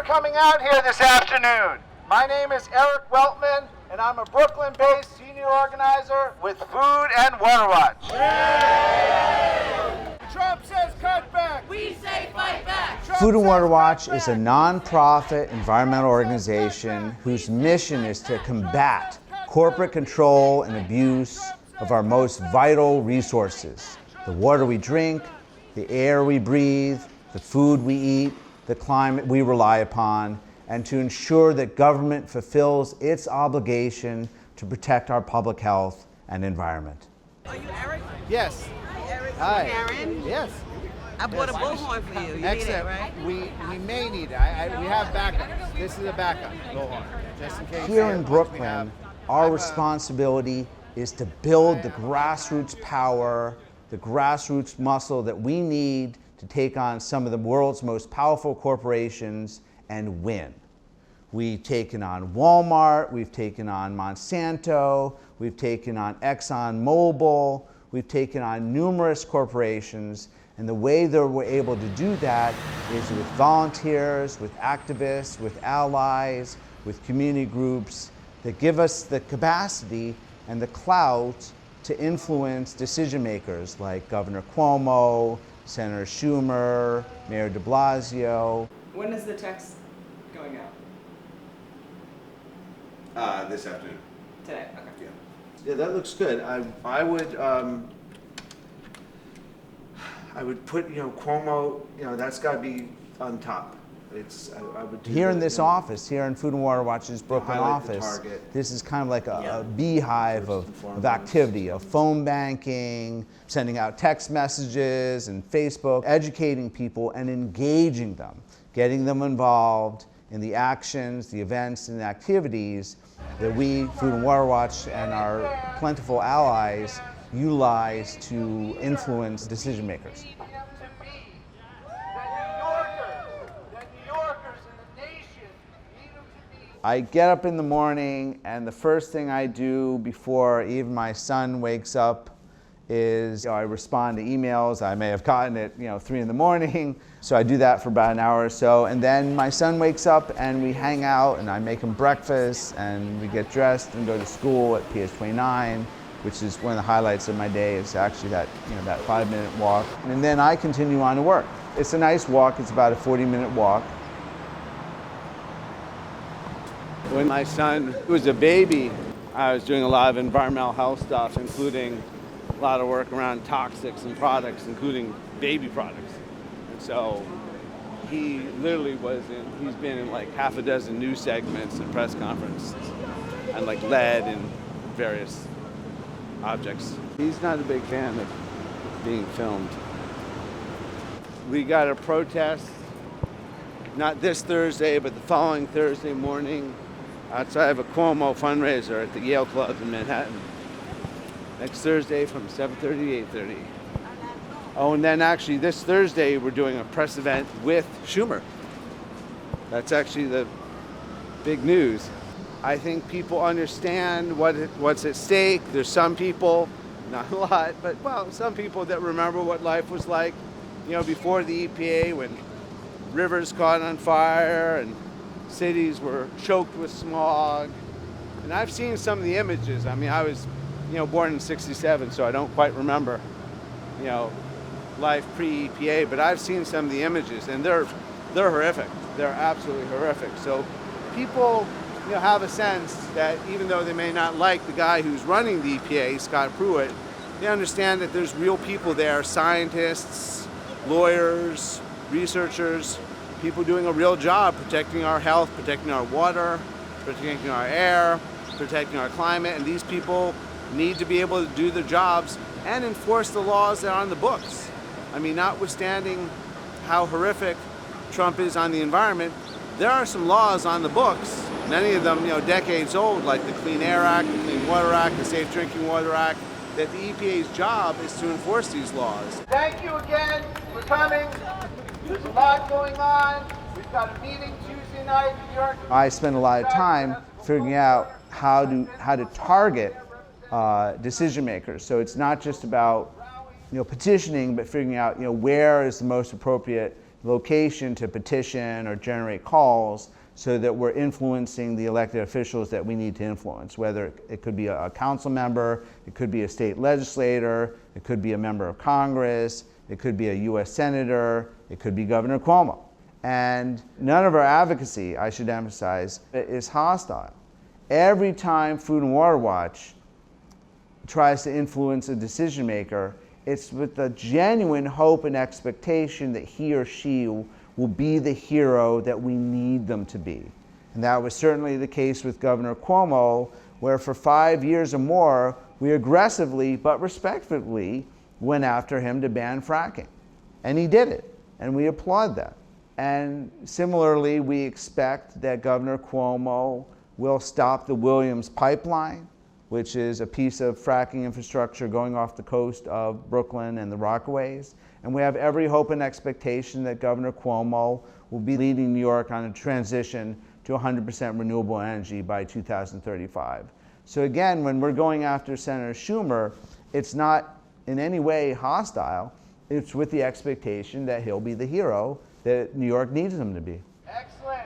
coming out here this afternoon. My name is Eric Weltman, and I'm a Brooklyn-based senior organizer with Food and Water Watch. Yay! Trump says cut back. We say fight back. Food and Water Watch is a non-profit environmental organization whose mission is to combat corporate control and abuse of our most vital resources: the water we drink, the air we breathe, the food we eat, the climate we rely upon, and to ensure that government fulfills its obligation to protect our public health and environment. Are you Eric? Yes. Hi, Eric. Hi. Karen? Yes. I bought a bullhorn for you. You Excellent. need it, right? We may need it. We have backup. This is a backup bullhorn, just in case. Here in Brooklyn, our responsibility is to build the grassroots power, the grassroots muscle that we need to take on some of the world's most powerful corporations and win. We've taken on Walmart, we've taken on Monsanto, we've taken on ExxonMobil, we've taken on numerous corporations, and the way that we're able to do that is with volunteers, with activists, with allies, with community groups that give us the capacity and the clout to influence decision makers like Governor Cuomo, Senator Schumer, Mayor de Blasio. When is the text going out? This afternoon. Today, okay. Yeah. Yeah, that looks good. I would put, Cuomo, that's got to be on top. I would do here in this office, here in Food and Water Watch's Brooklyn highlight the office, target. this is kind of like a beehive of activity, of phone banking, sending out text messages and Facebook, educating people and engaging them, getting them involved in the actions, the events, and the activities that we, Food and Water Watch, and our plentiful allies utilize to influence decision makers. I get up in the morning, and the first thing I do before even my son wakes up is I respond to emails I may have gotten at 3 in the morning. So I do that for about an hour or so, and then my son wakes up and we hang out, and I make him breakfast, and we get dressed and go to school at PS 29, which is one of the highlights of my day. Is actually that 5-minute walk, and then I continue on to work. It's a nice walk. It's about a 40-minute walk. When my son was a baby, I was doing a lot of environmental health stuff, including a lot of work around toxics and products, including baby products. And so he literally he's been in like half a dozen news segments and press conferences, and like lead and various objects. He's not a big fan of being filmed. We got a protest, not this Thursday, but the following Thursday morning, outside of a Cuomo fundraiser at the Yale Club in Manhattan. Next Thursday from 7:30 to 8:30. Oh, and then actually this Thursday we're doing a press event with Schumer. That's actually the big news. I think people understand what's at stake. There's some people, not a lot, but some people that remember what life was like, before the EPA, when rivers caught on fire and cities were choked with smog. And I've seen some of the images. I mean, I was, born in '67, so I don't quite remember, life pre-EPA, but I've seen some of the images, and they're horrific. They're absolutely horrific. So people, have a sense that even though they may not like the guy who's running the EPA, Scott Pruitt, they understand that there's real people there, scientists, lawyers, researchers, people doing a real job protecting our health, protecting our water, protecting our air, protecting our climate, and these people need to be able to do their jobs and enforce the laws that are on the books. I mean, notwithstanding how horrific Trump is on the environment, there are some laws on the books, many of them, decades old, like the Clean Air Act, the Clean Water Act, the Safe Drinking Water Act, that the EPA's job is to enforce these laws. Thank you again for coming. There's a lot going on. We've got a meeting Tuesday night in New York. I spend a lot of time figuring out how to target decision makers. So it's not just about petitioning, but figuring out where is the most appropriate location to petition or generate calls so that we're influencing the elected officials that we need to influence, whether it could be a council member, it could be a state legislator, it could be a member of Congress, it could be a US senator, it could be Governor Cuomo. And none of our advocacy, I should emphasize, is hostile. Every time Food and Water Watch tries to influence a decision maker, it's with the genuine hope and expectation that he or she will be the hero that we need them to be. And that was certainly the case with Governor Cuomo, where for 5 years or more, we aggressively but respectfully went after him to ban fracking. And he did it, and we applaud that. And similarly, we expect that Governor Cuomo will stop the Williams pipeline, which is a piece of fracking infrastructure going off the coast of Brooklyn and the Rockaways. And we have every hope and expectation that Governor Cuomo will be leading New York on a transition to 100% renewable energy by 2035. So again, when we're going after Senator Schumer, it's not in any way hostile. It's with the expectation that he'll be the hero that New York needs him to be. Excellent.